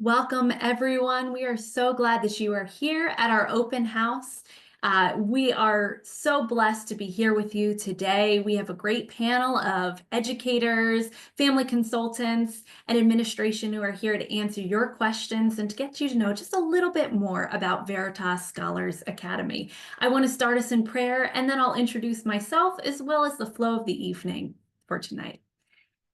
Welcome, everyone. We are so glad that you are here at our open house. We are so blessed to be here with you today. We have a great panel of educators, family consultants, and administration who are here to answer your questions and to get you to know just a little bit more about Veritas Scholars Academy. I want to start us in prayer, and then I'll introduce myself as well as the flow of the evening for tonight.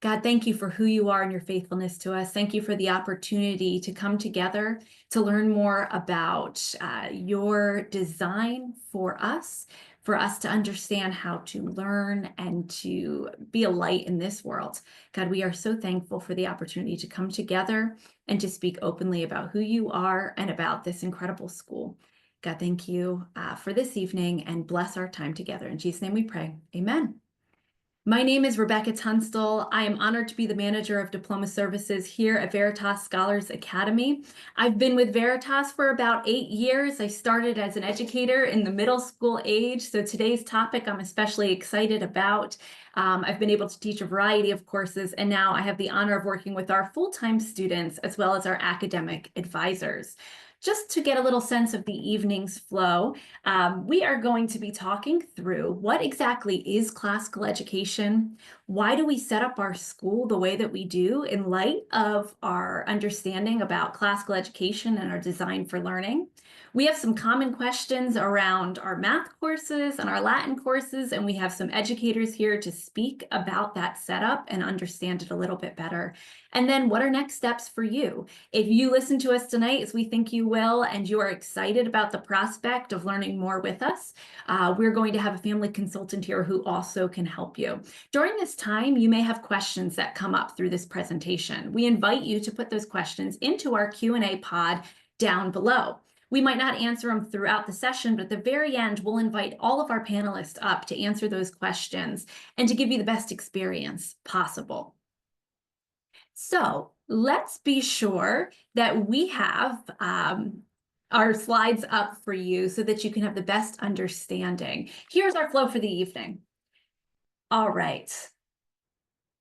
God, thank you for who you are and your faithfulness to us. Thank you for the opportunity to come together to learn more about your design for us to understand how to learn and to be a light in this world. God, we are so thankful for the opportunity to come together and to speak openly about who you are and about this incredible school. God, thank you for this evening and bless our time together. In Jesus' name we pray. Amen. My name is Rebecca Tunstall. I am honored to be the manager of diploma services here at Veritas Scholars Academy. I've been with Veritas for about 8 years. I started as an educator in the middle school age, so today's topic I'm especially excited about. I've been able to teach a variety of courses, and now I have the honor of working with our full-time students as well as our academic advisors. Just to get a little sense of the evening's flow, we are going to be talking through what exactly is classical education, why do we set up our school the way that we do in light of our understanding about classical education and our design for learning. We have some common questions around our math courses and our Latin courses, and we have some educators here to speak about that setup and understand it a little bit better. And then what are next steps for you? If you listen to us tonight, as we think you will, and you are excited about the prospect of learning more with us, we're going to have a family consultant here who also can help you. During this time, you may have questions that come up through this presentation. We invite you to put those questions into our Q&A pod down below. We might not answer them throughout the session, but at the very end, we'll invite all of our panelists up to answer those questions and to give you the best experience possible. So let's be sure that we have our slides up for you so that you can have the best understanding. Here's our flow for the evening. All right.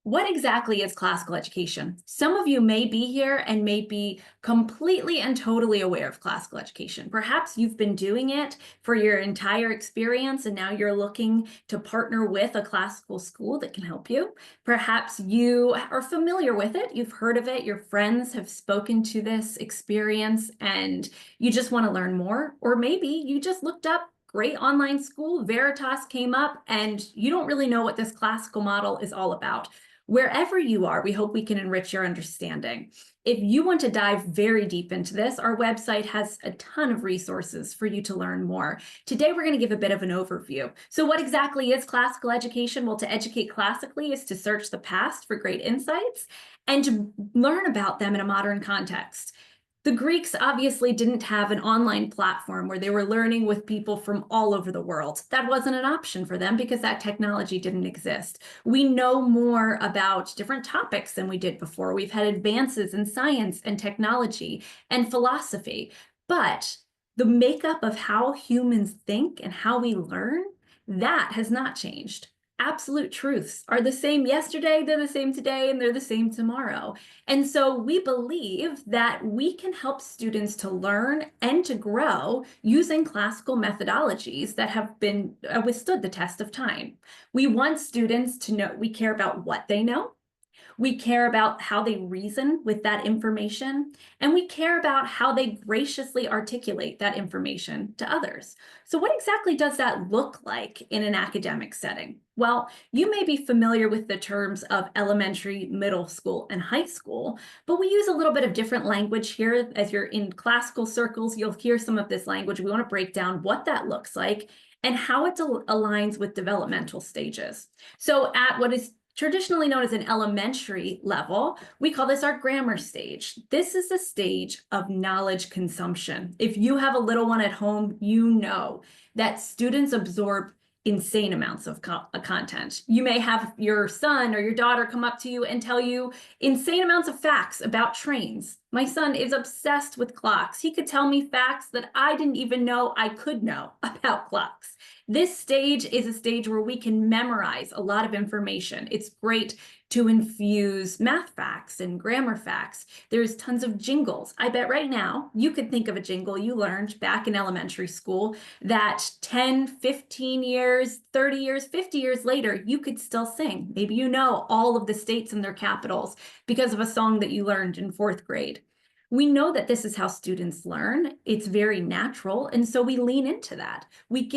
What exactly is classical education? Some of you may be here and may be completely and totally aware of classical education. Perhaps you've been doing it for your entire experience and now you're looking to partner with a classical school that can help you. Perhaps you are familiar with it, you've heard of it, your friends have spoken to this experience and you just want to learn more. Or maybe you just looked up great online school, Veritas came up, and you don't really know what this classical model is all about. Wherever you are, we hope we can enrich your understanding. If you want to dive very deep into this, our website has a ton of resources for you to learn more. Today, we're going to give a bit of an overview. So what exactly is classical education? Well, to educate classically is to search the past for great insights and to learn about them in a modern context. The Greeks obviously didn't have an online platform where they were learning with people from all over the world. That wasn't an option for them because that technology didn't exist. We know more about different topics than we did before. We've had advances in science and technology and philosophy, but the makeup of how humans think and how we learn, that has not changed. Absolute truths are the same yesterday, they're the same today, and they're the same tomorrow. And so we believe that we can help students to learn and to grow using classical methodologies that have been withstood the test of time. We want students to know, we care about what they know. We care about how they reason with that information, and we care about how they graciously articulate that information to others. So what exactly does that look like in an academic setting? Well, you may be familiar with the terms of elementary, middle school, and high school, but we use a little bit of different language here. As you're in classical circles, you'll hear some of this language. We want to break down what that looks like and how it aligns with developmental stages. So at what is traditionally known as an elementary level, we call this our grammar stage. This is a stage of knowledge consumption. If you have a little one at home, you know that students absorb insane amounts of content. You may have your son or your daughter come up to you and tell you insane amounts of facts about trains. My son is obsessed with clocks. He could tell me facts that I didn't even know I could know about clocks. This stage is a stage where we can memorize a lot of information. It's great to infuse math facts and grammar facts. There's tons of jingles. I bet right now you could think of a jingle you learned back in elementary school that 10, 15 years, 30 years, 50 years later, you could still sing. Maybe you know all of the states and their capitals because of a song that you learned in 4th grade. We know that this is how students learn. It's very natural, and so we lean into that. We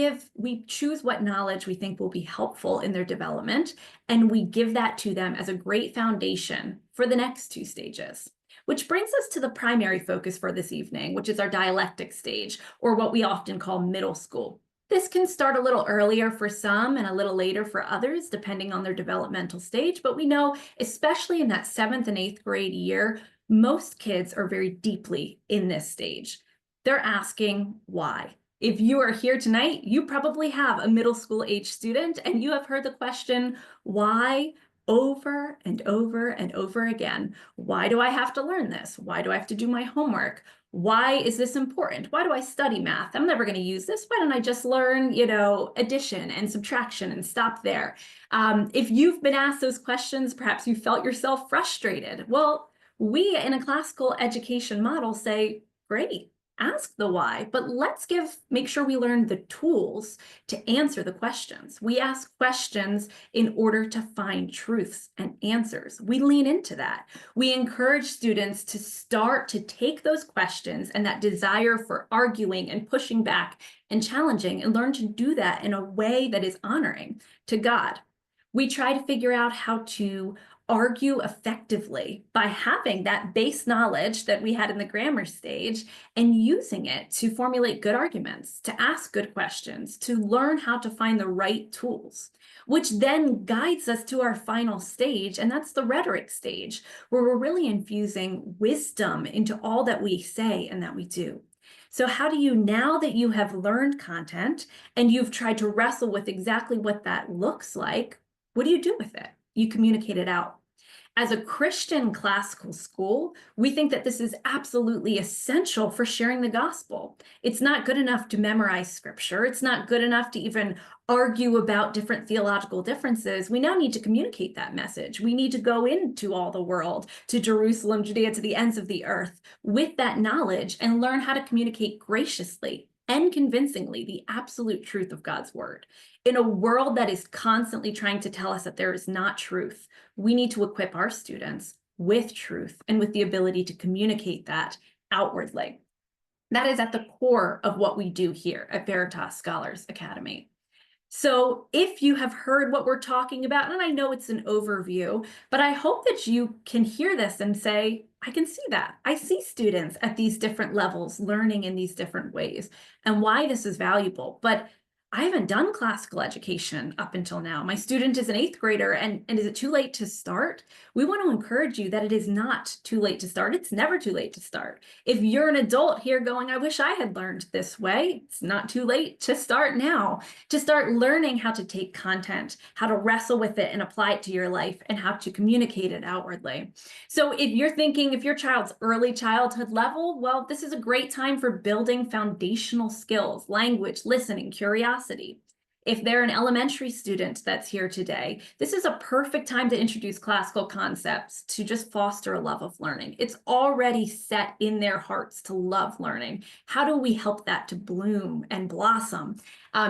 choose what knowledge we think will be helpful in their development, and we give that to them as a great foundation for the next 2 stages. Which brings us to the primary focus for this evening, which is our dialectic stage, or what we often call middle school. This can start a little earlier for some and a little later for others, depending on their developmental stage, but we know, especially in that 7th and 8th grade year, most kids are very deeply in this stage. They're asking why. If you are here tonight, you probably have a middle school age student and you have heard the question, why, over and over and over again. Why do I have to learn this? Why do I have to do my homework? Why is this important? Why do I study math? I'm never going to use this. Why don't I just learn, addition and subtraction and stop there? If you've been asked those questions, perhaps you felt yourself frustrated. Well, we in a classical education model say, great, ask the why, but let's make sure we learn the tools to answer the questions. We ask questions in order to find truths and answers. We lean into that. We encourage students to start to take those questions and that desire for arguing and pushing back and challenging and learn to do that in a way that is honoring to God. We try to figure out how to argue effectively by having that base knowledge that we had in the grammar stage and using it to formulate good arguments, to ask good questions, to learn how to find the right tools, which then guides us to our final stage, and that's the rhetoric stage, where we're really infusing wisdom into all that we say and that we do. So how do you, now that you have learned content and you've tried to wrestle with exactly what that looks like, what do you do with it? You communicate it out. As a Christian classical school, we think that this is absolutely essential for sharing the gospel. It's not good enough to memorize scripture. It's not good enough to even argue about different theological differences. We now need to communicate that message. We need to go into all the world, to Jerusalem, Judea, to the ends of the earth with that knowledge and learn how to communicate graciously and convincingly the absolute truth of God's word. In a world that is constantly trying to tell us that there is not truth, we need to equip our students with truth and with the ability to communicate that outwardly. That is at the core of what we do here at Veritas Scholars Academy. So if you have heard what we're talking about, and I know it's an overview, but I hope that you can hear this and say, I can see that. I see students at these different levels learning in these different ways and why this is valuable. But I haven't done classical education up until now. My student is an 8th grader, and is it too late to start? We want to encourage you that it is not too late to start. It's never too late to start. If you're an adult here going, I wish I had learned this way, it's not too late to start now, to start learning how to take content, how to wrestle with it and apply it to your life, and how to communicate it outwardly. So if you're thinking, if your child's early childhood level, well, this is a great time for building foundational skills, language, listening, curiosity. If they're an elementary student that's here today, this is a perfect time to introduce classical concepts to just foster a love of learning. It's already set in their hearts to love learning. How do we help that to bloom and blossom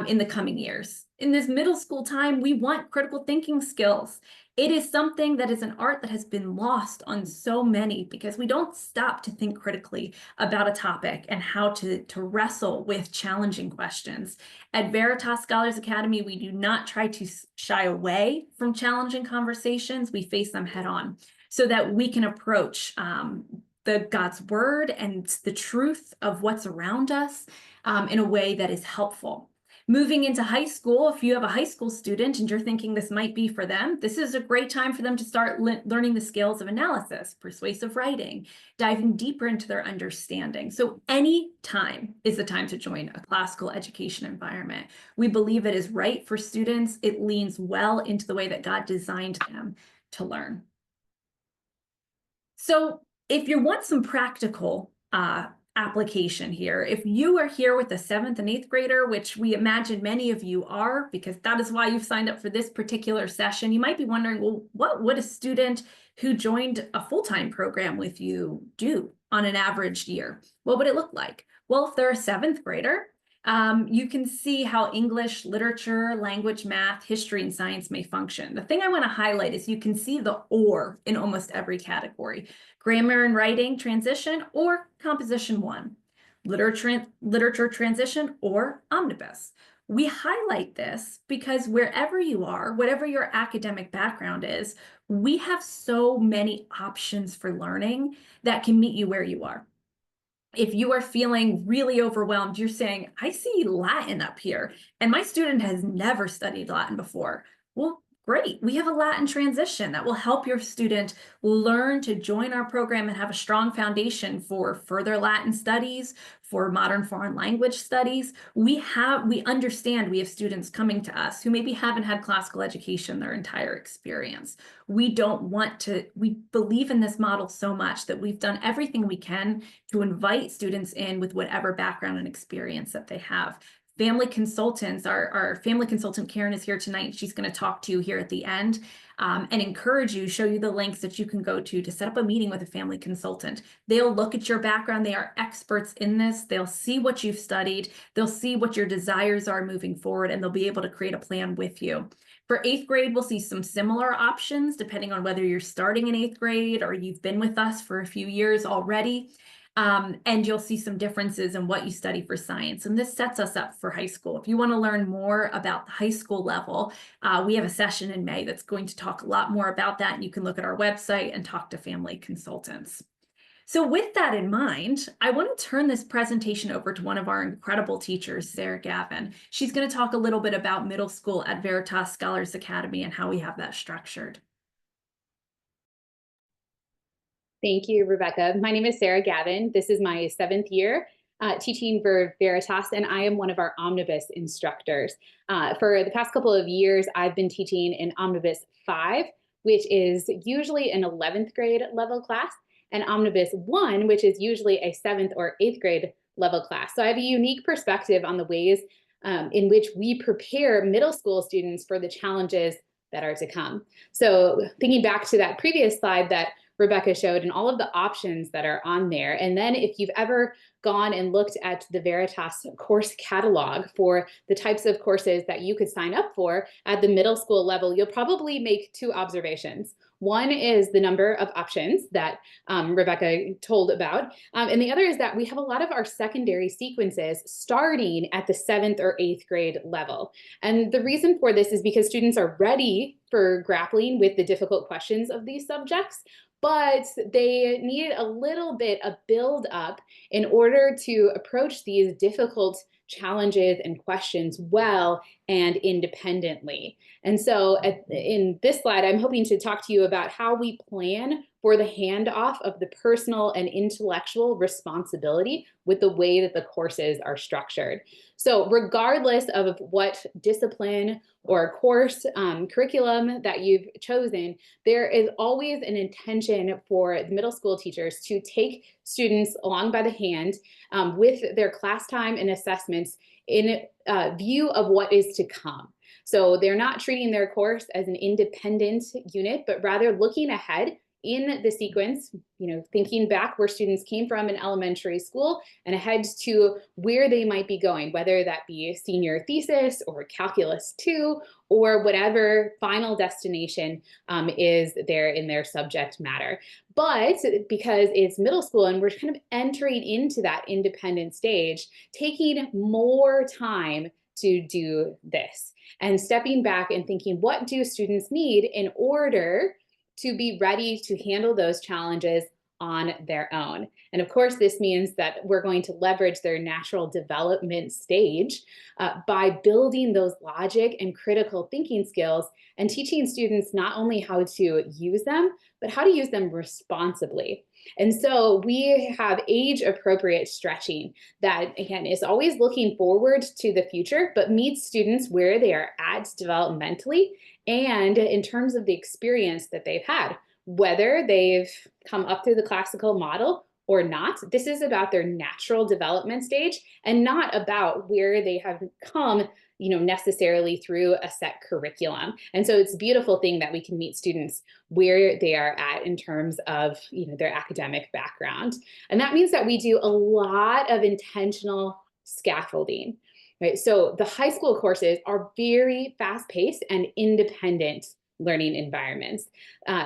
in the coming years? In this middle school time, we want critical thinking skills. It is something that is an art that has been lost on so many because we don't stop to think critically about a topic and how to wrestle with challenging questions. At Veritas Scholars Academy, we do not try to shy away from challenging conversations. We face them head on so that we can approach the God's word and the truth of what's around us in a way that is helpful. Moving into high school, if you have a high school student and you're thinking this might be for them, this is a great time for them to start learning the skills of analysis, persuasive writing, diving deeper into their understanding. So any time is the time to join a classical education environment. We believe it is right for students. It leans well into the way that God designed them to learn. So if you want some practical application here. If you are here with a 7th and 8th grader, which we imagine many of you are, because that is why you've signed up for this particular session, you might be wondering, well, what would a student who joined a full-time program with you do on an average year? What would it look like? Well, if they're a 7th grader, you can see how English, literature, language, math, history, and science may function. The thing I want to highlight is you can see the or in almost every category. Grammar and writing transition or composition 1. Literature transition or omnibus. We highlight this because wherever you are, whatever your academic background is, we have so many options for learning that can meet you where you are. If you are feeling really overwhelmed, you're saying, I see Latin up here, and my student has never studied Latin before. Well, great. We have a Latin transition that will help your student learn to join our program and have a strong foundation for further Latin studies, for modern foreign language studies. We understand we have students coming to us who maybe haven't had classical education their entire experience. We believe in this model so much that we've done everything we can to invite students in with whatever background and experience that they have. Family consultants, our family consultant Karen is here tonight. She's going to talk to you here at the end and encourage you, show you the links that you can go to set up a meeting with a family consultant. They'll look at your background. They are experts in this. They'll see what you've studied. They'll see what your desires are moving forward, and they'll be able to create a plan with you. For 8th grade, we'll see some similar options depending on whether you're starting in 8th grade or you've been with us for a few years already. And you'll see some differences in what you study for science. And this sets us up for high school. If you want to learn more about the high school level, we have a session in May that's going to talk a lot more about that. And you can look at our website and talk to family consultants. So with that in mind, I want to turn this presentation over to one of our incredible teachers, Sarah Gavin. She's going to talk a little bit about middle school at Veritas Scholars Academy and how we have that structured. Thank you, Rebecca. My name is Sarah Gavin. This is my 7th year teaching for Veritas, and I am one of our Omnibus instructors. For the past couple of years, I've been teaching in Omnibus 5, which is usually an 11th grade level class, and Omnibus 1, which is usually a 7th or 8th grade level class. So I have a unique perspective on the ways in which we prepare middle school students for the challenges that are to come. So thinking back to that previous slide that Rebecca showed and all of the options that are on there. And then if you've ever gone and looked at the Veritas course catalog for the types of courses that you could sign up for at the middle school level, you'll probably make 2 observations. One is the number of options that Rebecca told about. And the other is that we have a lot of our secondary sequences starting at the 7th or 8th grade level. And the reason for this is because students are ready for grappling with the difficult questions of these subjects, but they need a little bit of build up in order to approach these difficult challenges and questions well and independently. And so in this slide, I'm hoping to talk to you about how we plan for the handoff of the personal and intellectual responsibility with the way that the courses are structured. So regardless of what discipline or course curriculum that you've chosen, there is always an intention for the middle school teachers to take students along by the hand with their class time and assessments in view of what is to come. So they're not treating their course as an independent unit, but rather looking ahead in the sequence, thinking back where students came from in elementary school and ahead to where they might be going, whether that be senior thesis or calculus 2 or whatever final destination is there in their subject matter. But because it's middle school and we're kind of entering into that independent stage, taking more time to do this and stepping back and thinking, what do students need in order to be ready to handle those challenges on their own? And of course, this means that we're going to leverage their natural development stage by building those logic and critical thinking skills and teaching students not only how to use them, but how to use them responsibly. And so we have age-appropriate stretching that, again, is always looking forward to the future, but meets students where they are at developmentally and in terms of the experience that they've had, whether they've come up through the classical model or not. This is about their natural development stage and not about where they have come, necessarily through a set curriculum. And so it's a beautiful thing that we can meet students where they are at in terms of, their academic background. And that means that we do a lot of intentional scaffolding, right? So the high school courses are very fast-paced and independent learning environments.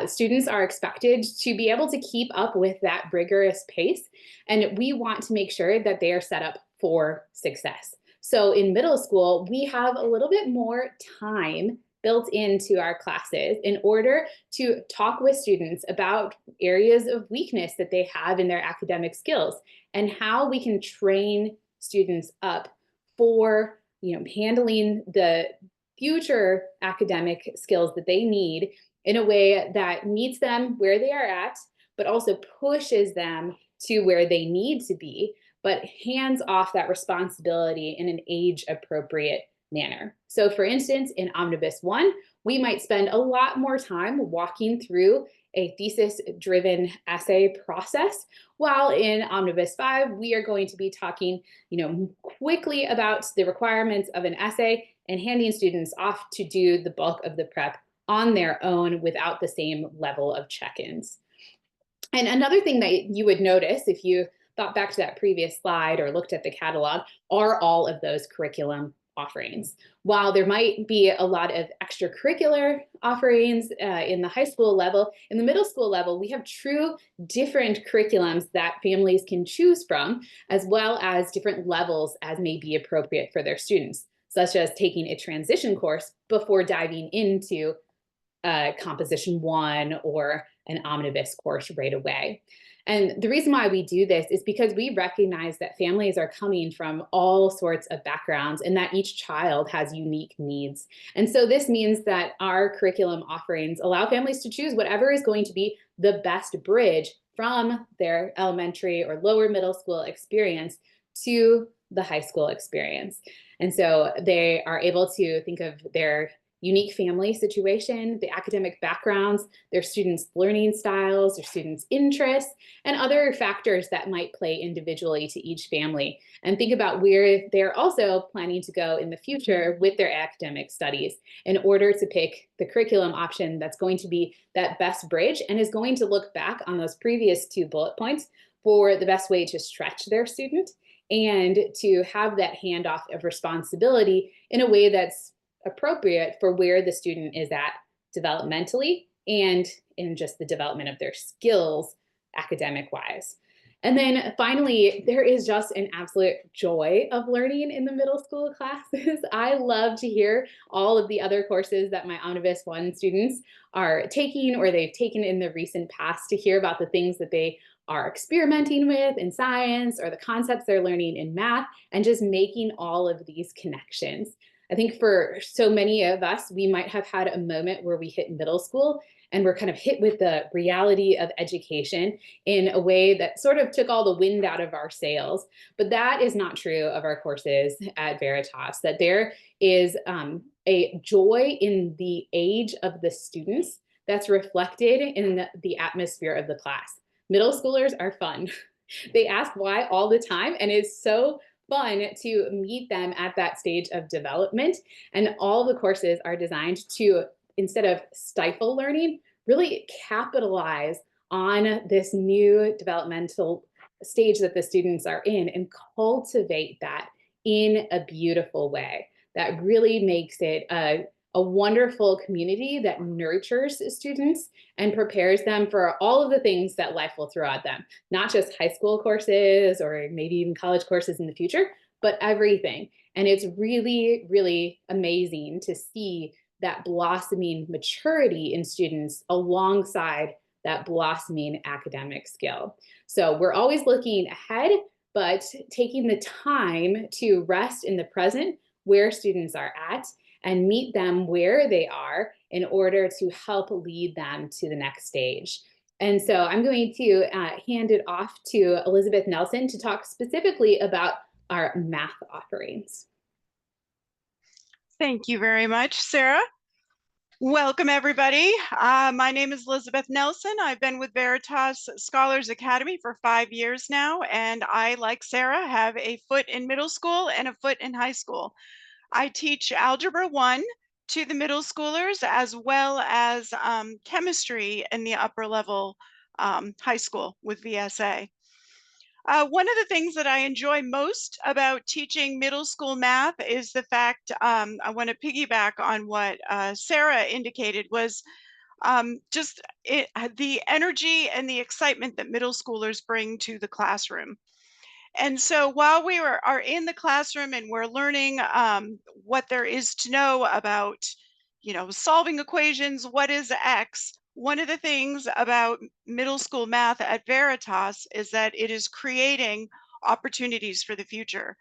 Students are expected to be able to keep up with that rigorous pace, and we want to make sure that they are set up for success. So in middle school, we have a little bit more time built into our classes in order to talk with students about areas of weakness that they have in their academic skills and how we can train students up for handling the future academic skills that they need in a way that meets them where they are at, but also pushes them to where they need to be, but hands off that responsibility in an age-appropriate manner. So for instance, in Omnibus 1, we might spend a lot more time walking through a thesis-driven essay process, while in Omnibus 5, we are going to be talking, quickly about the requirements of an essay and handing students off to do the bulk of the prep on their own without the same level of check-ins. And another thing that you would notice if you thought back to that previous slide or looked at the catalog are all of those curriculum offerings. While there might be a lot of extracurricular offerings in the high school level, in the middle school level, we have true different curriculums that families can choose from, as well as different levels as may be appropriate for their students, such as taking a transition course before diving into Composition 1 or an omnibus course right away. And the reason why we do this is because we recognize that families are coming from all sorts of backgrounds and that each child has unique needs. And so this means that our curriculum offerings allow families to choose whatever is going to be the best bridge from their elementary or lower middle school experience to the high school experience. And so they are able to think of their unique family situation, the academic backgrounds, their students' learning styles, their students' interests, and other factors that might play individually to each family. And think about where they're also planning to go in the future with their academic studies in order to pick the curriculum option that's going to be that best bridge and is going to look back on those previous 2 bullet points for the best way to stretch their student and to have that handoff of responsibility in a way that's appropriate for where the student is at developmentally and in just the development of their skills academic wise. And then finally, there is just an absolute joy of learning in the middle school classes. I love to hear all of the other courses that my Omnibus 1 students are taking or they've taken in the recent past, to hear about the things that they are experimenting with in science or the concepts they're learning in math, and just making all of these connections. I think for so many of us, we might have had a moment where we hit middle school and we're kind of hit with the reality of education in a way that sort of took all the wind out of our sails. But that is not true of our courses at Veritas, that there is a joy in the age of the students that's reflected in the atmosphere of the class. Middle schoolers are fun. They ask why all the time, and it's so fun to meet them at that stage of development. And all the courses are designed to, instead of stifle learning, really capitalize on this new developmental stage that the students are in and cultivate that in a beautiful way that really makes it a wonderful community that nurtures students and prepares them for all of the things that life will throw at them, not just high school courses or maybe even college courses in the future, but everything. And it's really, really amazing to see that blossoming maturity in students alongside that blossoming academic skill. So we're always looking ahead, but taking the time to rest in the present where students are at and meet them where they are in order to help lead them to the next stage. And so I'm going to hand it off to Elizabeth Nelson to talk specifically about our math offerings. Thank you very much, Sarah. Welcome, everybody. My name is Elizabeth Nelson. I've been with Veritas Scholars Academy for 5 years now, and I, like Sarah, have a foot in middle school and a foot in high school. I teach Algebra 1 to the middle schoolers, as well as chemistry in the upper level high school with VSA. One of the things that I enjoy most about teaching middle school math is the fact, I want to piggyback on what Sarah indicated, was the energy and the excitement that middle schoolers bring to the classroom. And so while are in the classroom and we're learning what there is to know about, solving equations, what is X, one of the things about middle school math at Veritas is that it is creating opportunities for the future.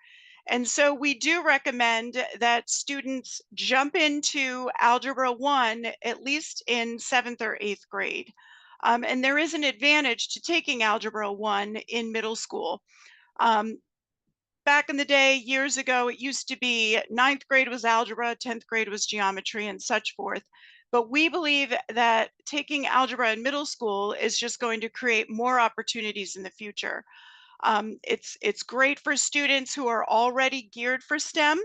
And so we do recommend that students jump into Algebra 1, at least in 7th or 8th grade. And there is an advantage to taking Algebra 1 in middle school. Back in the day, years ago, it used to be 9th grade was algebra, 10th grade was geometry, and such forth. But we believe that taking algebra in middle school is just going to create more opportunities in the future. It's great for students who are already geared for STEM,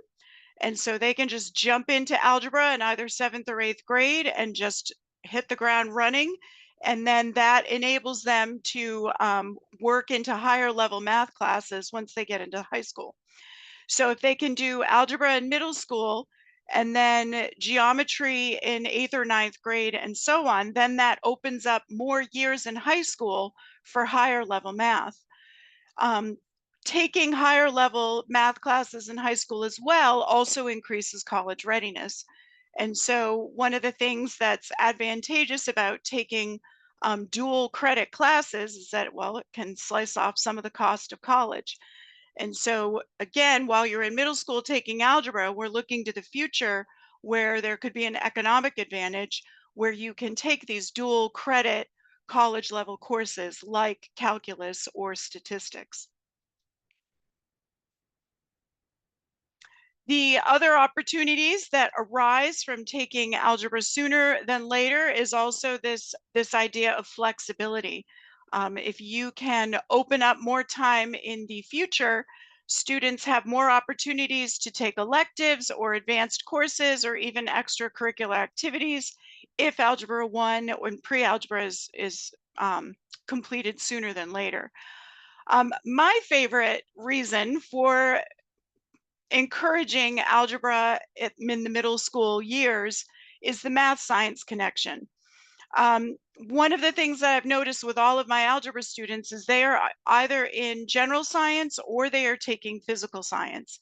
and so they can just jump into algebra in either 7th or 8th grade and just hit the ground running. And then that enables them to work into higher level math classes once they get into high school. So if they can do algebra in middle school and then geometry in 8th or 9th grade and so on, then that opens up more years in high school for higher level math. Taking higher level math classes in high school as well also increases college readiness. And so one of the things that's advantageous about taking dual credit classes is that, well, it can slice off some of the cost of college. And so again, while you're in middle school taking algebra, we're looking to the future where there could be an economic advantage where you can take these dual credit college level courses like calculus or statistics. The other opportunities that arise from taking algebra sooner than later is also this idea of flexibility. If you can open up more time in the future, students have more opportunities to take electives or advanced courses or even extracurricular activities if Algebra 1 and pre-algebra is completed sooner than later. My favorite reason for encouraging algebra in the middle school years is the math science connection. One of the things that I've noticed with all of my algebra students is they are either in general science or they are taking physical science.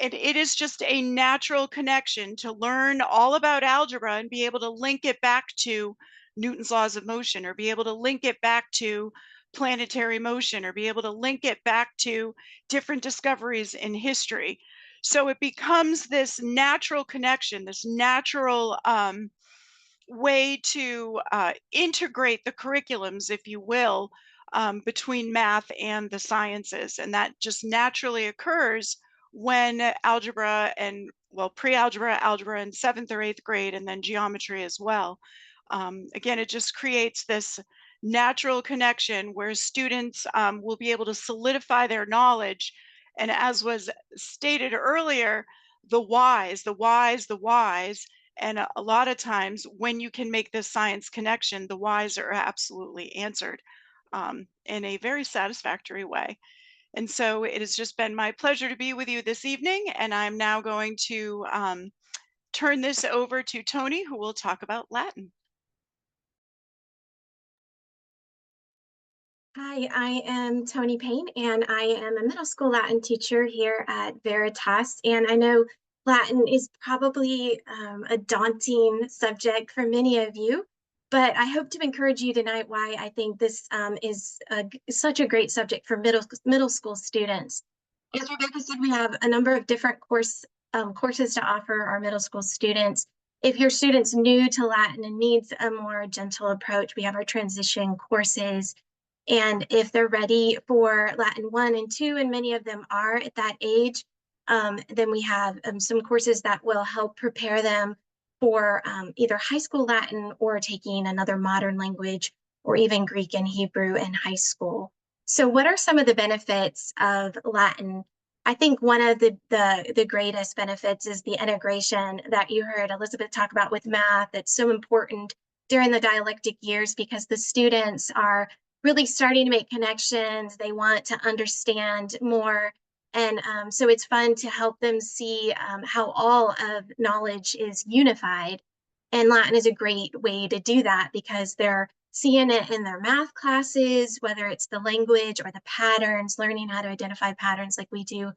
And it is just a natural connection to learn all about algebra and be able to link it back to Newton's laws of motion, or be able to link it back to planetary motion, or be able to link it back to different discoveries in history. So it becomes this natural connection, this natural way to integrate the curriculums, if you will, between math and the sciences. And that just naturally occurs when algebra and, well, pre-algebra, algebra in 7th or 8th grade, and then geometry as well. Again, it just creates this natural connection where students will be able to solidify their knowledge. And as was stated earlier, the whys, the whys, the whys. And a lot of times when you can make this science connection, the whys are absolutely answered in a very satisfactory way. And so it has just been my pleasure to be with you this evening. And I'm now going to turn this over to Tony, who will talk about Latin. Hi, I am Tony Payne, and I am a middle school Latin teacher here at Veritas. And I know Latin is probably a daunting subject for many of you, but I hope to encourage you tonight why I think this is such a great subject for middle school students. As Rebecca said, we have a number of different courses to offer our middle school students. If your student's new to Latin and needs a more gentle approach, we have our transition courses. And if they're ready for Latin 1 and 2, and many of them are at that age, then we have some courses that will help prepare them for either high school Latin or taking another modern language or even Greek and Hebrew in high school. So what are some of the benefits of Latin? I think one of the greatest benefits is the integration that you heard Elizabeth talk about with math. It's so important during the dialectic years because the students are really starting to make connections. They want to understand more. And so it's fun to help them see how all of knowledge is unified. And Latin is a great way to do that because they're seeing it in their math classes, whether it's the language or the patterns, learning how to identify patterns like we do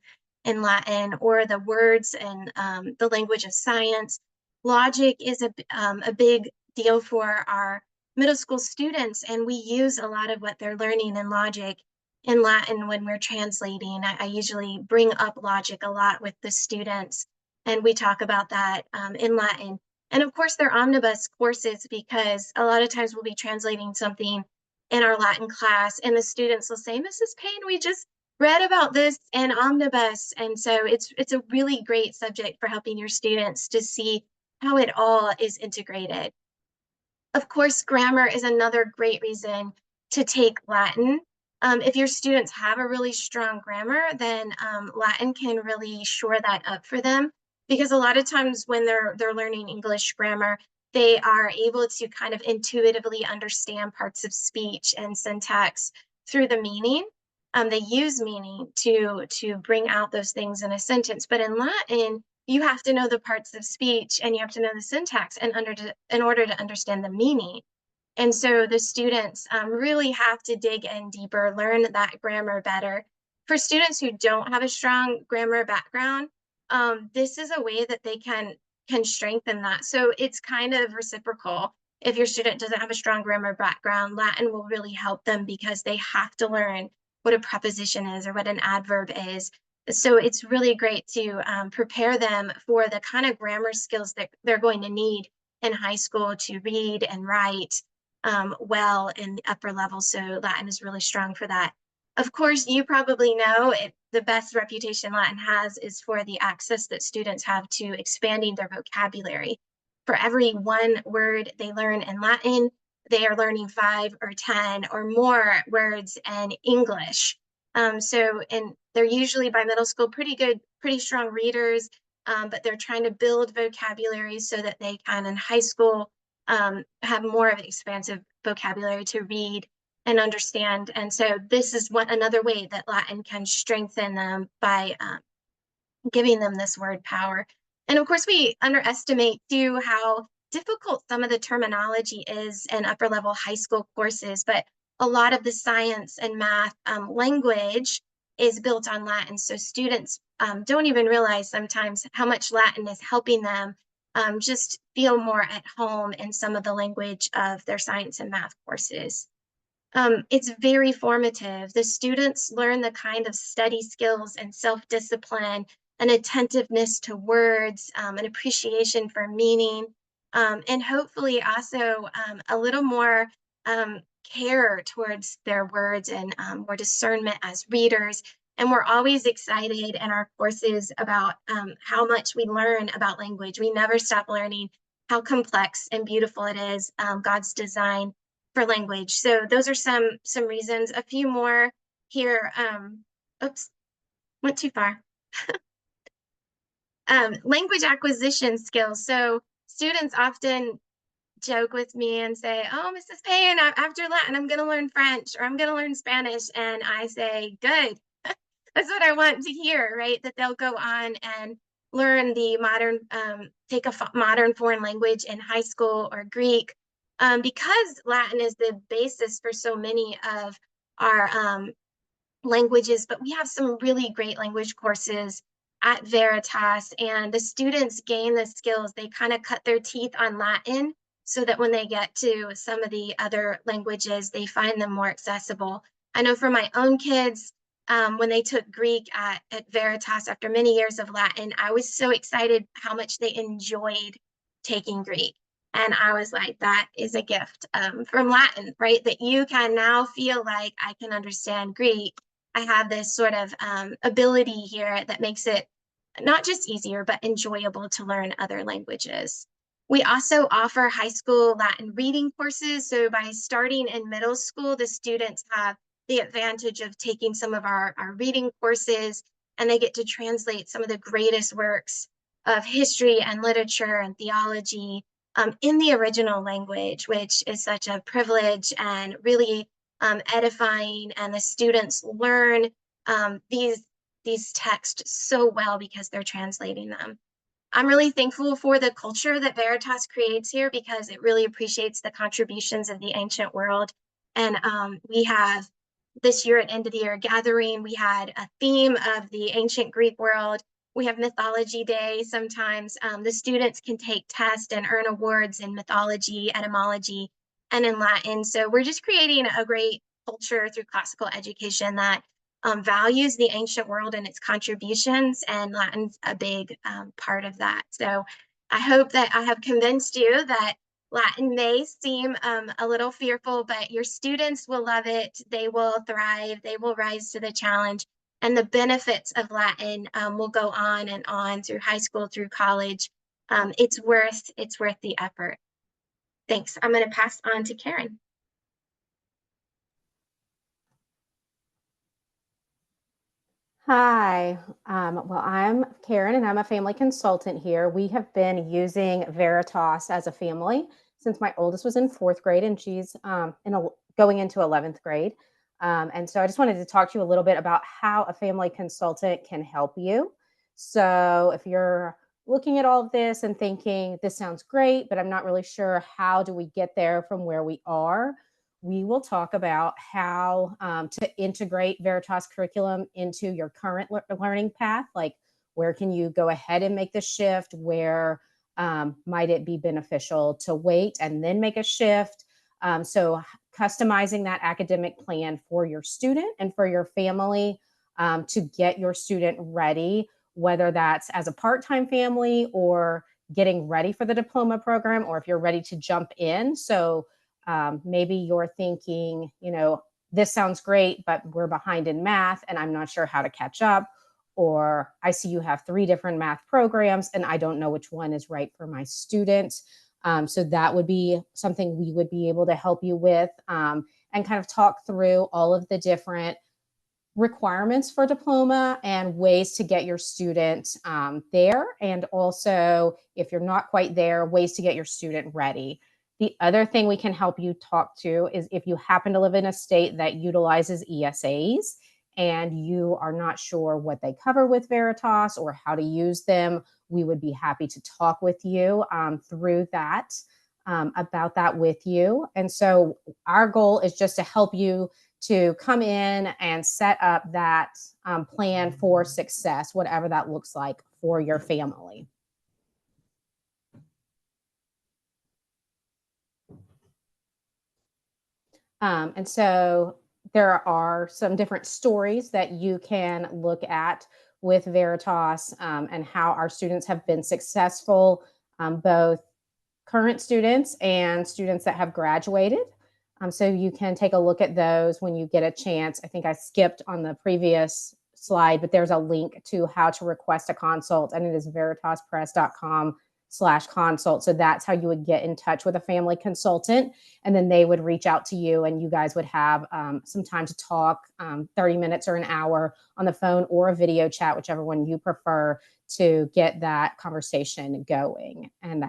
in Latin, or the words and the language of science. Logic is a big deal for our middle school students, and we use a lot of what they're learning in logic in Latin when we're translating. I usually bring up logic a lot with the students, and we talk about that in Latin. And of course, they're omnibus courses because a lot of times we'll be translating something in our Latin class, and the students will say, Mrs. Payne, we just read about this in omnibus. And so it's a really great subject for helping your students to see how it all is integrated. Of course, grammar is another great reason to take Latin. If your students have a really strong grammar, then Latin can really shore that up for them. Because a lot of times when they're learning English grammar, they are able to kind of intuitively understand parts of speech and syntax through the meaning. They use meaning to bring out those things in a sentence. But in Latin, you have to know the parts of speech and you have to know the syntax in order to understand the meaning. And so the students really have to dig in deeper, learn that grammar better. For students who don't have a strong grammar background, this is a way that they can strengthen that. So it's kind of reciprocal. If your student doesn't have a strong grammar background, Latin will really help them because they have to learn what a preposition is or what an adverb is. So it's really great to prepare them for the kind of grammar skills that they're going to need in high school to read and write well in the upper level. So Latin is really strong for that. Of course, you probably know the best reputation Latin has is for the access that students have to expanding their vocabulary. For every one word they learn in Latin, they are learning 5 or 10 or more words in English. And they're usually by middle school pretty strong readers, but they're trying to build vocabulary so that they can in high school have more of an expansive vocabulary to read and understand. And so this is another way that Latin can strengthen them by giving them this word power. And of course, we underestimate too how difficult some of the terminology is in upper level high school courses, but a lot of the science and math language is built on Latin. So students don't even realize sometimes how much Latin is helping them just feel more at home in some of the language of their science and math courses. It's very formative. The students learn the kind of study skills and self-discipline, an attentiveness to words, an appreciation for meaning, and hopefully also a little more care towards their words and more discernment as readers. And we're always excited in our courses about how much we learn about language. We never stop learning how complex and beautiful it is, God's design for language. So those are some reasons. A few more here. Oops, went too far. Language acquisition skills. So students often joke with me and say, oh, Mrs. Payne, after Latin, I'm going to learn French or I'm going to learn Spanish. And I say, good. That's what I want to hear, right? That they'll go on and learn the modern, take a modern foreign language in high school or Greek, because Latin is the basis for so many of our languages. But we have some really great language courses at Veritas, and the students gain the skills. They kind of cut their teeth on Latin so that when they get to some of the other languages, they find them more accessible. I know for my own kids, when they took Greek at Veritas after many years of Latin, I was so excited how much they enjoyed taking Greek. And I was like, that is a gift from Latin, right? That you can now feel like I can understand Greek. I have this sort of ability here that makes it not just easier, but enjoyable to learn other languages. We also offer high school Latin reading courses. So by starting in middle school, the students have the advantage of taking some of our reading courses, and they get to translate some of the greatest works of history and literature and theology in the original language, which is such a privilege and really edifying. And the students learn these texts so well because they're translating them. I'm really thankful for the culture that Veritas creates here because it really appreciates the contributions of the ancient world. And we have this year at end of the year gathering, we had a theme of the ancient Greek world. We have mythology day. Sometimes the students can take tests and earn awards in mythology, etymology, and in Latin. So we're just creating a great culture through classical education that values the ancient world and its contributions, and Latin's a big part of that. So I hope that I have convinced you that Latin may seem a little fearful, but your students will love it. They will thrive. They will rise to the challenge. And the benefits of Latin will go on and on through high school, through college. It's worth the effort. Thanks. I'm going to pass on to Karen. Hi, well, I'm Karen and I'm a family consultant here. We have been using Veritas as a family since my oldest was in 4th grade and she's going into 11th grade. And so I just wanted to talk to you a little bit about how a family consultant can help you. So if you're looking at all of this and thinking, this sounds great, but I'm not really sure how do we get there from where we are, we will talk about how to integrate Veritas curriculum into your current learning path. Like, where can you go ahead and make the shift? Where might it be beneficial to wait and then make a shift? So customizing that academic plan for your student and for your family to get your student ready, whether that's as a part-time family or getting ready for the diploma program, or if you're ready to jump in. So maybe you're thinking, this sounds great, but we're behind in math and I'm not sure how to catch up. Or I see you have 3 different math programs and I don't know which one is right for my students. So that would be something we would be able to help you with and kind of talk through all of the different requirements for diploma and ways to get your student there. And also, if you're not quite there, ways to get your student ready. The other thing we can help you talk to is if you happen to live in a state that utilizes ESAs and you are not sure what they cover with Veritas or how to use them, we would be happy to talk with you through that, about that with you. And so our goal is just to help you to come in and set up that plan for success, whatever that looks like for your family. And so there are some different stories that you can look at with Veritas and how our students have been successful, both current students and students that have graduated. So you can take a look at those when you get a chance. I think I skipped on the previous slide, but there's a link to how to request a consult, and it is veritaspress.com/consult. So that's how you would get in touch with a family consultant, and then they would reach out to you and you guys would have some time to talk, 30 minutes or an hour on the phone or a video chat, whichever one you prefer, to get that conversation going. And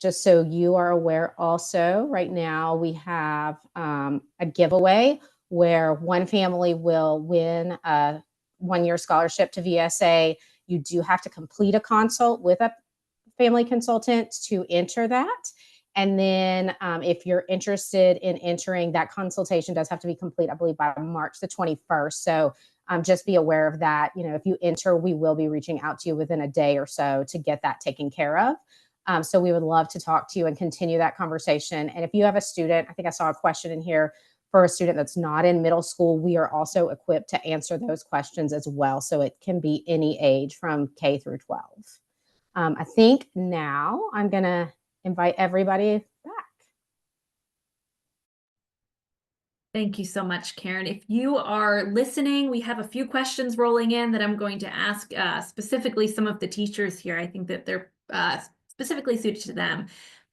just so you are aware also, right now we have a giveaway where one family will win a 1-year scholarship to VSA. You do have to complete a consult with a family consultant to enter that. And then if you're interested in entering, that consultation does have to be complete, I believe, by March the 21st. So just be aware of that. If you enter, we will be reaching out to you within a day or so to get that taken care of. So we would love to talk to you and continue that conversation. And if you have a student, I think I saw a question in here for a student that's not in middle school, we are also equipped to answer those questions as well. So it can be any age from K through 12. I think now I'm going to invite everybody back. Thank you so much, Karen. If you are listening, we have a few questions rolling in that I'm going to ask specifically some of the teachers here. I think that they're specifically suited to them.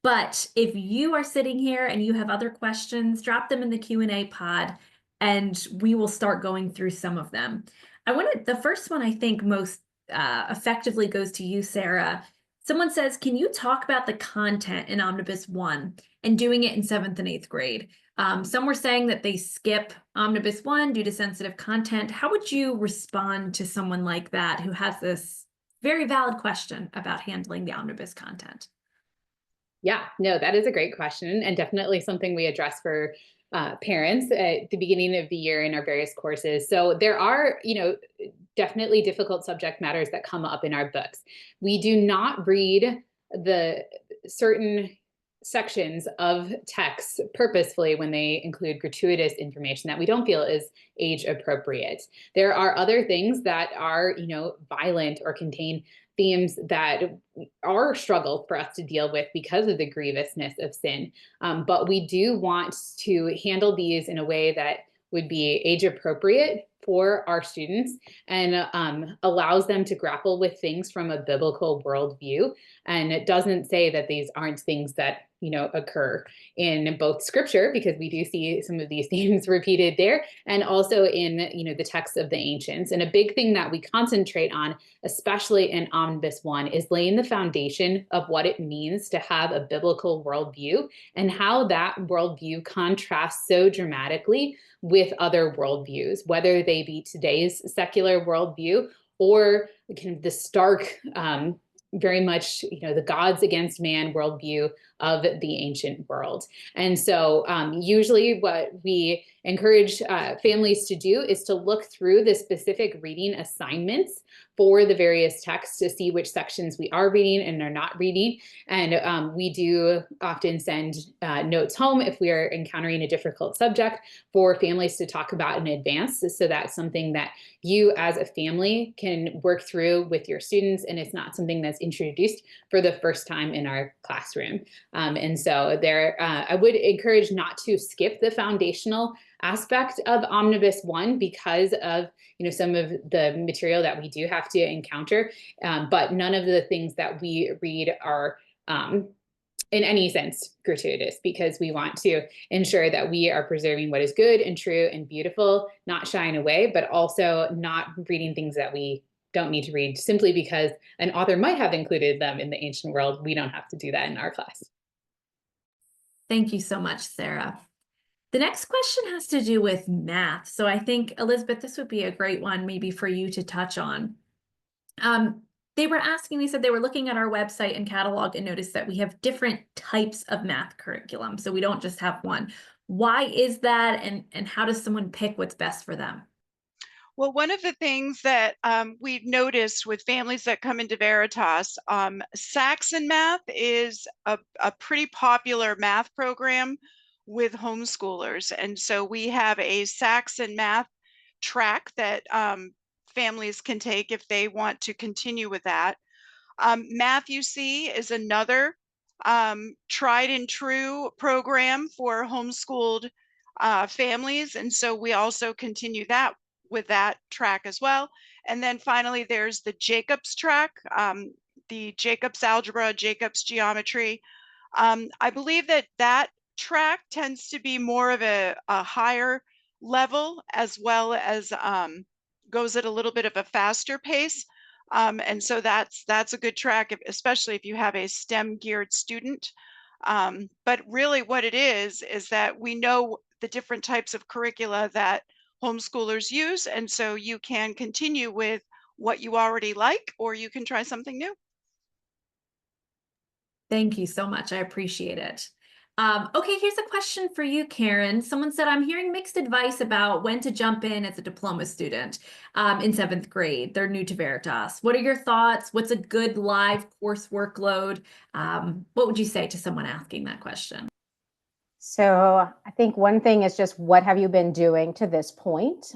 But if you are sitting here and you have other questions, drop them in the Q&A pod and we will start going through some of them. The first one I think most effectively goes to you, Sarah. Someone says, can you talk about the content in Omnibus 1 and doing it in 7th and 8th grade? Some were saying that they skip Omnibus 1 due to sensitive content. How would you respond to someone like that who has this very valid question about handling the Omnibus content? Yeah, no, that is a great question, and definitely something we address for parents at the beginning of the year in our various courses. So there are, definitely difficult subject matters that come up in our books. We do not read the certain sections of text purposefully when they include gratuitous information that we don't feel is age appropriate. There are other things that are, violent or contain themes that are a struggle for us to deal with because of the grievousness of sin. But we do want to handle these in a way that would be age appropriate for our students and allows them to grapple with things from a biblical worldview. And it doesn't say that these aren't things that occur in both scripture, because we do see some of these themes repeated there, and also in the texts of the ancients. And a big thing that we concentrate on, especially in Omnibus 1, is laying the foundation of what it means to have a biblical worldview and how that worldview contrasts so dramatically with other worldviews, whether they be today's secular worldview or kind of the stark, very much, the gods against man worldview of the ancient world. And so usually what we encourage families to do is to look through the specific reading assignments for the various texts to see which sections we are reading and are not reading. And we do often send notes home if we are encountering a difficult subject for families to talk about in advance. So that's something that you as a family can work through with your students, and it's not something that's introduced for the first time in our classroom. And so I would encourage not to skip the foundational aspect of Omnibus 1 because of some of the material that we do have to encounter, but none of the things that we read are in any sense gratuitous, because we want to ensure that we are preserving what is good and true and beautiful, not shying away, but also not reading things that we don't need to read simply because an author might have included them in the ancient world. We don't have to do that in our class. Thank you so much, Sarah. The next question has to do with math. So I think, Elizabeth, this would be a great one maybe for you to touch on. They said they were looking at our website and catalog and noticed that we have different types of math curriculum. So we don't just have one. Why is that? And how does someone pick what's best for them? Well, one of the things that we've noticed with families that come into Veritas, Saxon Math is a pretty popular math program with homeschoolers. And so we have a Saxon Math track that families can take if they want to continue with that. Math UC is another tried and true program for homeschooled families. And so we also continue that with that track as well. And then finally, there's the Jacobs track, the Jacobs algebra, Jacobs geometry. I believe that track tends to be more of a higher level, as well as goes at a little bit of a faster pace. And so that's a good track, especially if you have a STEM geared student. But really what it is that we know the different types of curricula that homeschoolers use. And so you can continue with what you already like, or you can try something new. Thank you so much. I appreciate it. Okay, here's a question for you, Karen. Someone said, I'm hearing mixed advice about when to jump in as a diploma student in 7th grade. They're new to Veritas. What are your thoughts? What's a good live course workload? What would you say to someone asking that question? So I think one thing is just, what have you been doing to this point?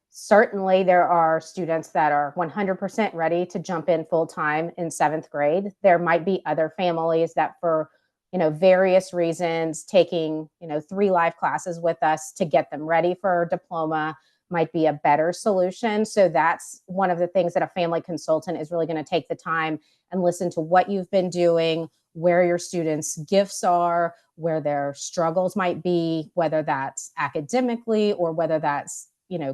Certainly there are students that are 100% ready to jump in full time in 7th grade. There might be other families that for various reasons taking 3 live classes with us to get them ready for diploma might be a better solution. So that's one of the things that a family consultant is really going to take the time and listen to what you've been doing, where your students' gifts are, where their struggles might be, whether that's academically or whether that's,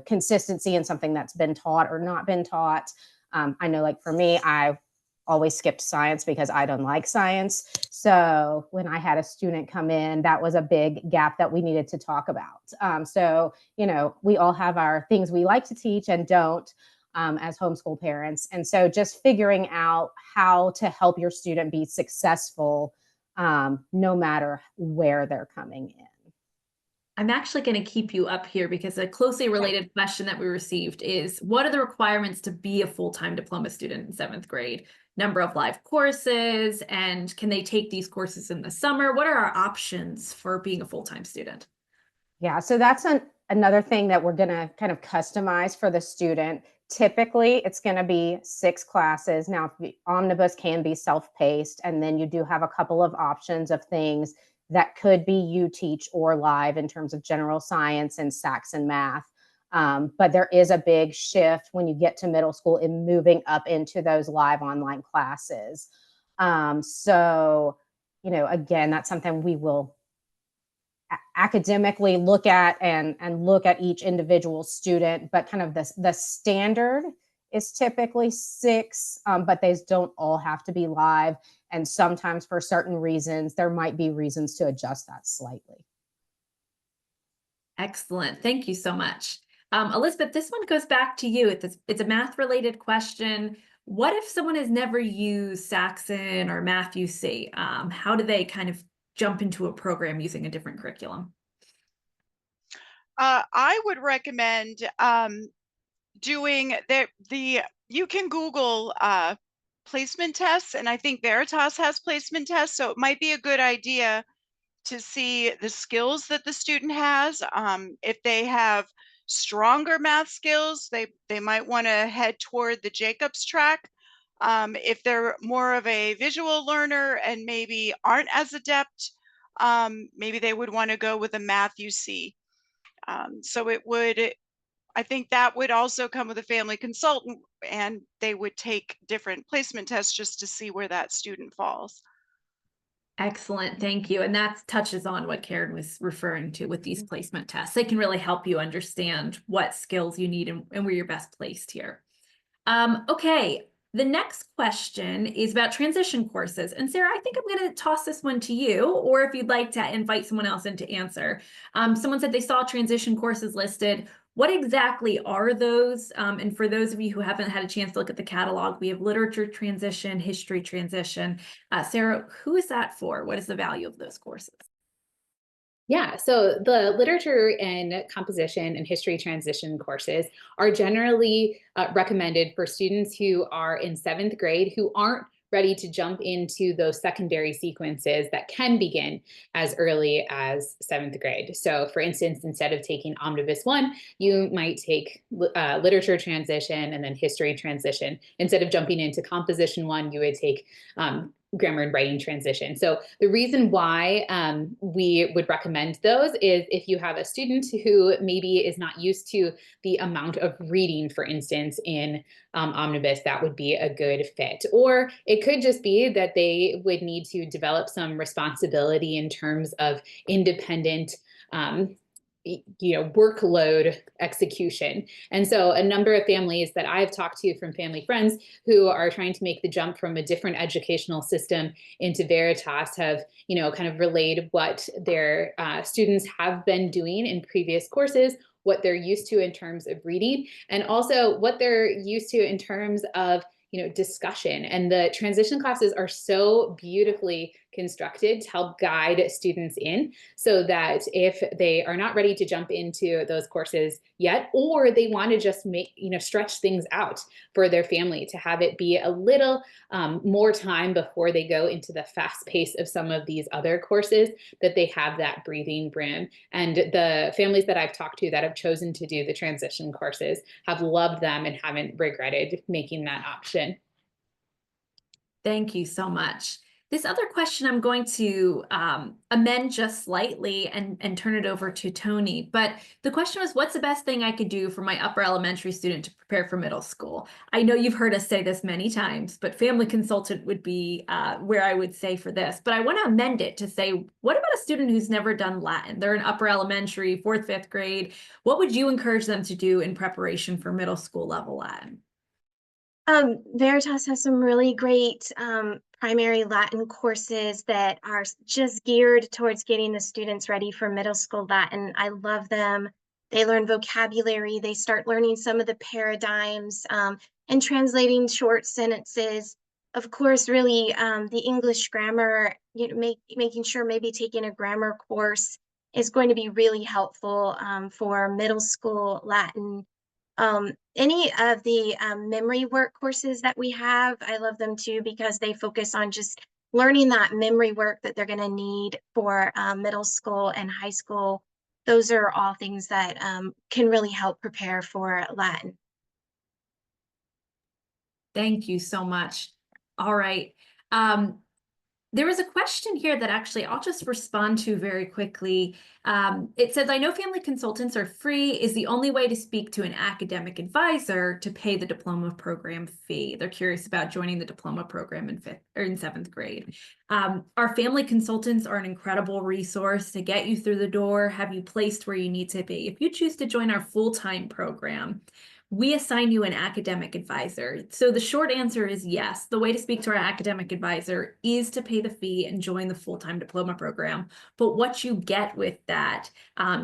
consistency in something that's been taught or not been taught. I know, like for me, I always skipped science because I don't like science. So when I had a student come in, that was a big gap that we needed to talk about. So, we all have our things we like to teach and don't as homeschool parents. And so just figuring out how to help your student be successful no matter where they're coming in. I'm actually going to keep you up here because a closely related question that we received is, what are the requirements to be a full-time diploma student in 7th grade? Number of live courses, and can they take these courses in the summer? What are our options for being a full-time student? Yeah, so that's another thing that we're going to kind of customize for the student. Typically, it's going to be 6 classes. Now, the omnibus can be self-paced, and then you do have a couple of options of things that could be you teach or live in terms of general science and SACS and math. But there is a big shift when you get to middle school in moving up into those live online classes. So, again, that's something we will academically look at and look at each individual student, but kind of the standard is typically 6, but these don't all have to be live. And sometimes for certain reasons, there might be reasons to adjust that slightly. Excellent. Thank you so much. Elizabeth, this one goes back to you. It's a math related question. What if someone has never used Saxon or Math UC? How do they kind of jump into a program using a different curriculum? I would recommend doing you can Google placement tests, and I think Veritas has placement tests, so it might be a good idea to see the skills that the student has. If they have stronger math skills, they might want to head toward the Jacobs track. If they're more of a visual learner and maybe aren't as adept, maybe they would want to go with a Math UC. So I think that would also come with a family consultant, and they would take different placement tests just to see where that student falls. Excellent. Thank you. And that touches on what Karen was referring to with these placement tests. They can really help you understand what skills you need and where you're best placed here. Okay. The next question is about transition courses. And Sarah, I think I'm going to toss this one to you, or if you'd like to invite someone else in to answer. Someone said they saw transition courses listed. What exactly are those? And for those of you who haven't had a chance to look at the catalog, we have literature transition, history transition. Sarah, who is that for? What is the value of those courses? Yeah, so the literature and composition and history transition courses are generally recommended for students who are in 7th grade who aren't ready to jump into those secondary sequences that can begin as early as 7th grade. So for instance, instead of taking Omnibus 1, you might take literature transition and then history transition. Instead of jumping into composition 1, you would take grammar and writing transition. So the reason why we would recommend those is if you have a student who maybe is not used to the amount of reading, for instance, in Omnibus, that would be a good fit. Or it could just be that they would need to develop some responsibility in terms of independent workload execution. And so a number of families that I've talked to from family friends who are trying to make the jump from a different educational system into Veritas have, kind of relayed what their students have been doing in previous courses, what they're used to in terms of reading, and also what they're used to in terms of discussion. And the transition classes are so beautifully constructed to help guide students in, so that if they are not ready to jump into those courses yet, or they want to just stretch things out for their family to have it be a little more time before they go into the fast pace of some of these other courses, that they have that breathing room. And the families that I've talked to that have chosen to do the transition courses have loved them and haven't regretted making that option. Thank you so much. This other question I'm going to amend just slightly and turn it over to Tony. But the question was, what's the best thing I could do for my upper elementary student to prepare for middle school? I know you've heard us say this many times, but family consultant would be where I would say for this. But I want to amend it to say, what about a student who's never done Latin? They're in upper elementary, 4th, 5th grade. What would you encourage them to do in preparation for middle school level Latin? Veritas has some really great primary Latin courses that are just geared towards getting the students ready for middle school Latin. I love them. They learn vocabulary, they start learning some of the paradigms and translating short sentences. Of course, really the English grammar, making sure maybe taking a grammar course is going to be really helpful for middle school Latin. Any of the memory work courses that we have, I love them too, because they focus on just learning that memory work that they're going to need for middle school and high school. Those are all things that can really help prepare for Latin. Thank you so much. All right. There was a question here that actually I'll just respond to very quickly. It says, I know family consultants are free. Is the only way to speak to an academic advisor to pay the diploma program fee? They're curious about joining the diploma program in 5th or in 7th grade. Our family consultants are an incredible resource to get you through the door, have you placed where you need to be. If you choose to join our full-time program, we assign you an academic advisor. So the short answer is yes. The way to speak to our academic advisor is to pay the fee and join the full-time diploma program. But what you get with that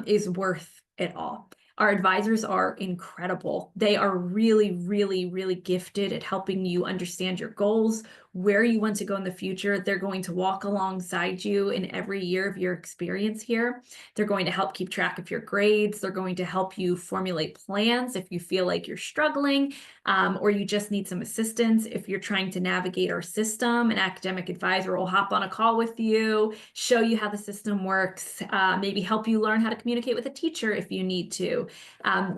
is worth it all. Our advisors are incredible. They are really, really, really gifted at helping you understand your goals, where you want to go in the future. They're going to walk alongside you in every year of your experience here. They're going to help keep track of your grades. They're going to help you formulate plans if you feel like you're struggling or you just need some assistance. If you're trying to navigate our system, an academic advisor will hop on a call with you, show you how the system works, maybe help you learn how to communicate with a teacher if you need to.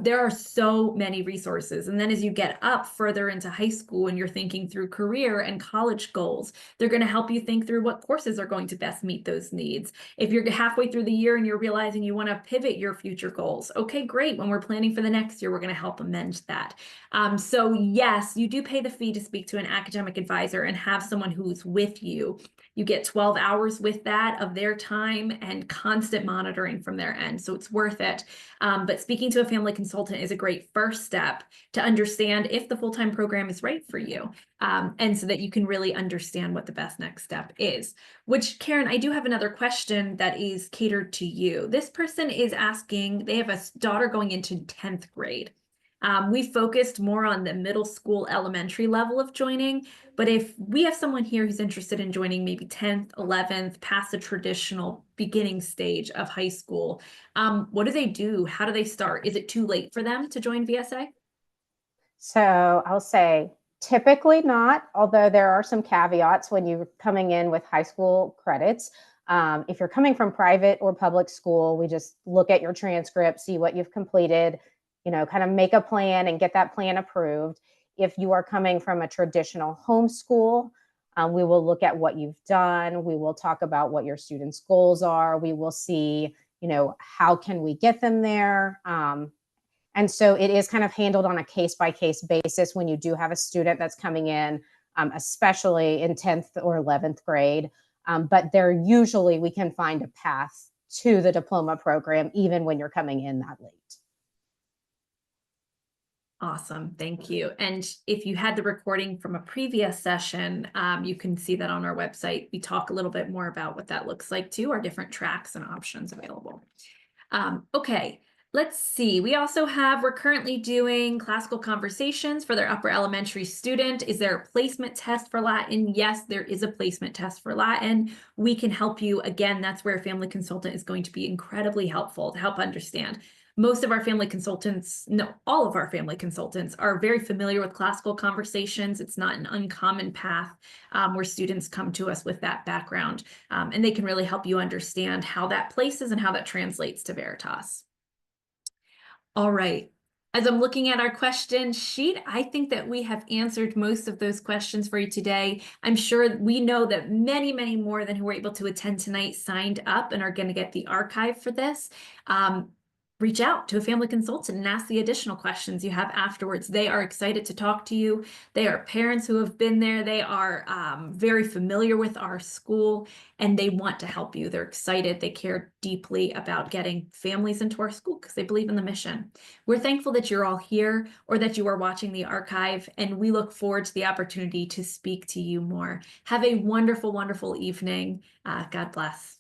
There are so many resources. And then as you get up further into high school and you're thinking through career and college goals, they're going to help you think through what courses are going to best meet those needs. If you're halfway through the year and you're realizing you want to pivot your future goals, okay, great. When we're planning for the next year, we're going to help amend that. So yes, you do pay the fee to speak to an academic advisor and have someone who's with you. You get 12 hours with that of their time and constant monitoring from their end. So it's worth it. But speaking to a family consultant is a great first step to understand if the full-time program is right for you. And so that you can really understand what the best next step is. Which, Karen, I do have another question that is catered to you. This person is asking, they have a daughter going into 10th grade. We focused more on the middle school, elementary level of joining, but if we have someone here who's interested in joining maybe 10th, 11th, past the traditional beginning stage of high school, what do they do? How do they start? Is it too late for them to join VSA? So I'll say typically not, although there are some caveats when you're coming in with high school credits. If you're coming from private or public school, we just look at your transcript, see what you've completed, kind of make a plan and get that plan approved. If you are coming from a traditional homeschool, we will look at what you've done. We will talk about what your students' goals are. We will see, how can we get them there? And so it is kind of handled on a case-by-case basis when you do have a student that's coming in, especially in 10th or 11th grade. But there usually we can find a path to the diploma program, even when you're coming in that late. Awesome, thank you. And if you had the recording from a previous session, you can see that on our website. We talk a little bit more about what that looks like too, our different tracks and options available. Okay, let's see. We also we're currently doing classical conversations for their upper elementary student. Is there a placement test for Latin? Yes, there is a placement test for Latin. We can help you. Again, that's where a family consultant is going to be incredibly helpful to help understand. Most of our family consultants, no, all of our family consultants are very familiar with classical conversations. It's not an uncommon path where students come to us with that background, and they can really help you understand how that places and how that translates to Veritas. All right. As I'm looking at our question sheet, I think that we have answered most of those questions for you today. I'm sure we know that many, many more than who were able to attend tonight signed up and are going to get the archive for this. Reach out to a family consultant and ask the additional questions you have afterwards. They are excited to talk to you. They are parents who have been there. They are very familiar with our school, and they want to help you. They're excited. They care deeply about getting families into our school because they believe in the mission. We're thankful that you're all here or that you are watching the archive, and we look forward to the opportunity to speak to you more. Have a wonderful, wonderful evening. God bless.